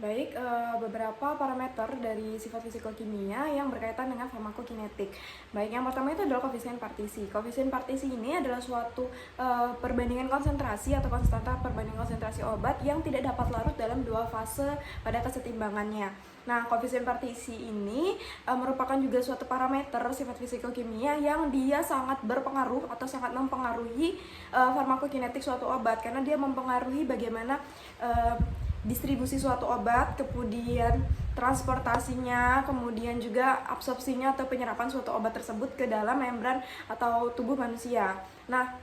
Baik, beberapa parameter dari sifat fisikokimia yang berkaitan dengan farmakokinetik. Baik, yang pertama itu adalah koefisien partisi. Koefisien partisi ini adalah suatu perbandingan konsentrasi atau konstanta perbandingan konsentrasi obat yang tidak dapat larut dalam dua fase pada kesetimbangannya. Nah, koefisien partisi ini merupakan juga suatu parameter sifat fisikokimia yang dia sangat berpengaruh atau sangat mempengaruhi farmakokinetik suatu obat, karena dia mempengaruhi bagaimana distribusi suatu obat, kemudian transportasinya, kemudian juga absorpsinya atau penyerapan suatu obat tersebut ke dalam membran atau tubuh manusia. Nah,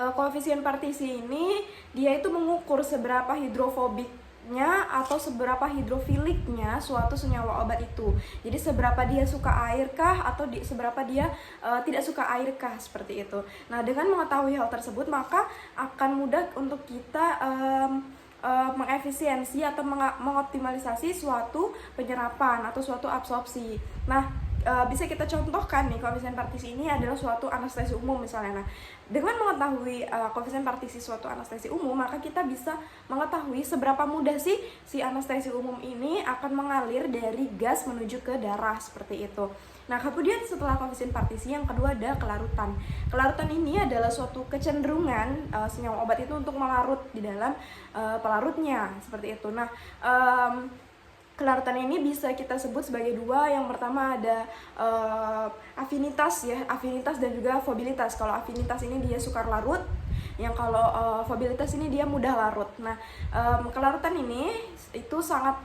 koefisien partisi ini dia itu mengukur seberapa hidrofobiknya atau seberapa hidrofiliknya suatu senyawa obat itu. Jadi seberapa dia suka air kah atau seberapa dia tidak suka air kah, seperti itu. Nah, dengan mengetahui hal tersebut maka akan mudah untuk kita mengefisiensi atau mengoptimalisasi suatu penyerapan atau suatu absorpsi. Nah, bisa kita contohkan nih, koefisien partisi ini adalah suatu anestesi umum misalnya. Nah, dengan mengetahui koefisien partisi suatu anestesi umum, maka kita bisa mengetahui seberapa mudah sih si anestesi umum ini akan mengalir dari gas menuju ke darah, seperti itu. Nah, kemudian setelah koefisien partisi yang kedua ada kelarutan. Kelarutan ini adalah suatu kecenderungan senyawa obat itu untuk melarut di dalam pelarutnya, seperti itu. Nah, kelarutan ini bisa kita sebut sebagai dua. Yang pertama ada afinitas ya, afinitas dan juga fobilitas. Kalau afinitas ini dia sukar larut, yang kalau fobilitas ini dia mudah larut. Nah, kelarutan ini itu sangat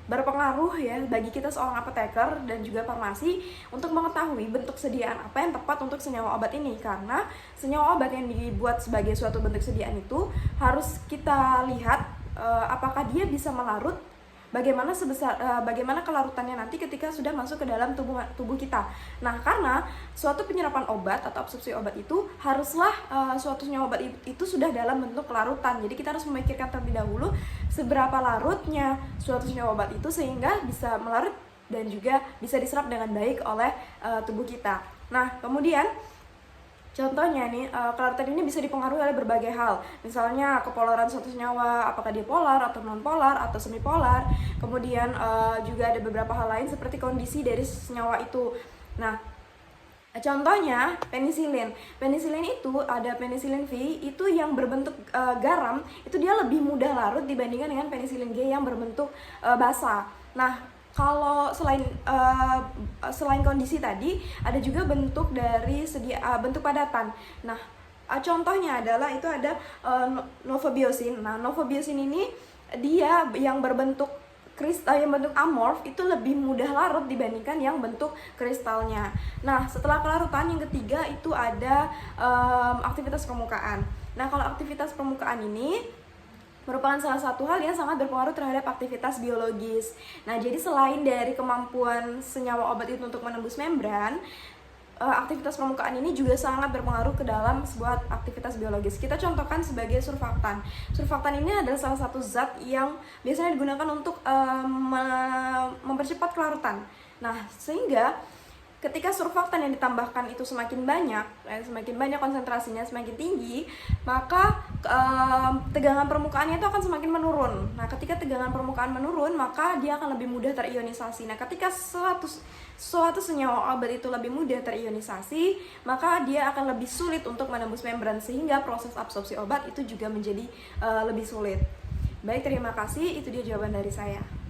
berpengaruh ya bagi kita seorang apoteker dan juga farmasi untuk mengetahui bentuk sediaan apa yang tepat untuk senyawa obat ini, karena senyawa obat yang dibuat sebagai suatu bentuk sediaan itu harus kita lihat apakah dia bisa melarut, bagaimana kelarutannya nanti ketika sudah masuk ke dalam tubuh kita. Nah, karena suatu penyerapan obat atau absorpsi obat itu haruslah suatu senyawa obat itu sudah dalam bentuk larutan. Jadi kita harus memikirkan terlebih dahulu seberapa larutnya suatu senyawa obat itu sehingga bisa melarut dan juga bisa diserap dengan baik oleh tubuh kita. Nah, kemudian contohnya nih, kelarutan ini bisa dipengaruhi oleh berbagai hal. Misalnya kepolaran suatu senyawa, apakah dia polar atau non-polar atau semipolar. Kemudian juga ada beberapa hal lain seperti kondisi dari senyawa itu. Nah, contohnya penisilin. Penisilin itu ada penisilin V itu yang berbentuk garam, itu dia lebih mudah larut dibandingkan dengan penisilin G yang berbentuk basa. Nah, kalau selain kondisi tadi, ada juga bentuk dari bentuk padatan. Nah, contohnya adalah itu ada novobiosin. Nah, novobiosin ini dia yang berbentuk kristal, yang bentuk amorf itu lebih mudah larut dibandingkan yang bentuk kristalnya. Nah, setelah kelarutan yang ketiga itu ada aktivitas permukaan. Nah, kalau aktivitas permukaan ini merupakan salah satu hal yang sangat berpengaruh terhadap aktivitas biologis. Nah, jadi selain dari kemampuan senyawa obat itu untuk menembus membran, aktivitas permukaan ini juga sangat berpengaruh ke dalam sebuah aktivitas biologis. Kita contohkan sebagai surfaktan. Surfaktan ini adalah salah satu zat yang biasanya digunakan untuk mempercepat kelarutan. Nah, sehingga ketika surfaktan yang ditambahkan itu semakin banyak konsentrasinya semakin tinggi, maka tegangan permukaannya itu akan semakin menurun. Nah, ketika tegangan permukaan menurun, maka dia akan lebih mudah terionisasi. Nah, ketika suatu senyawa obat itu lebih mudah terionisasi, maka dia akan lebih sulit untuk menembus membran, sehingga proses absorpsi obat itu juga menjadi lebih sulit. Baik, terima kasih. Itu dia jawaban dari saya.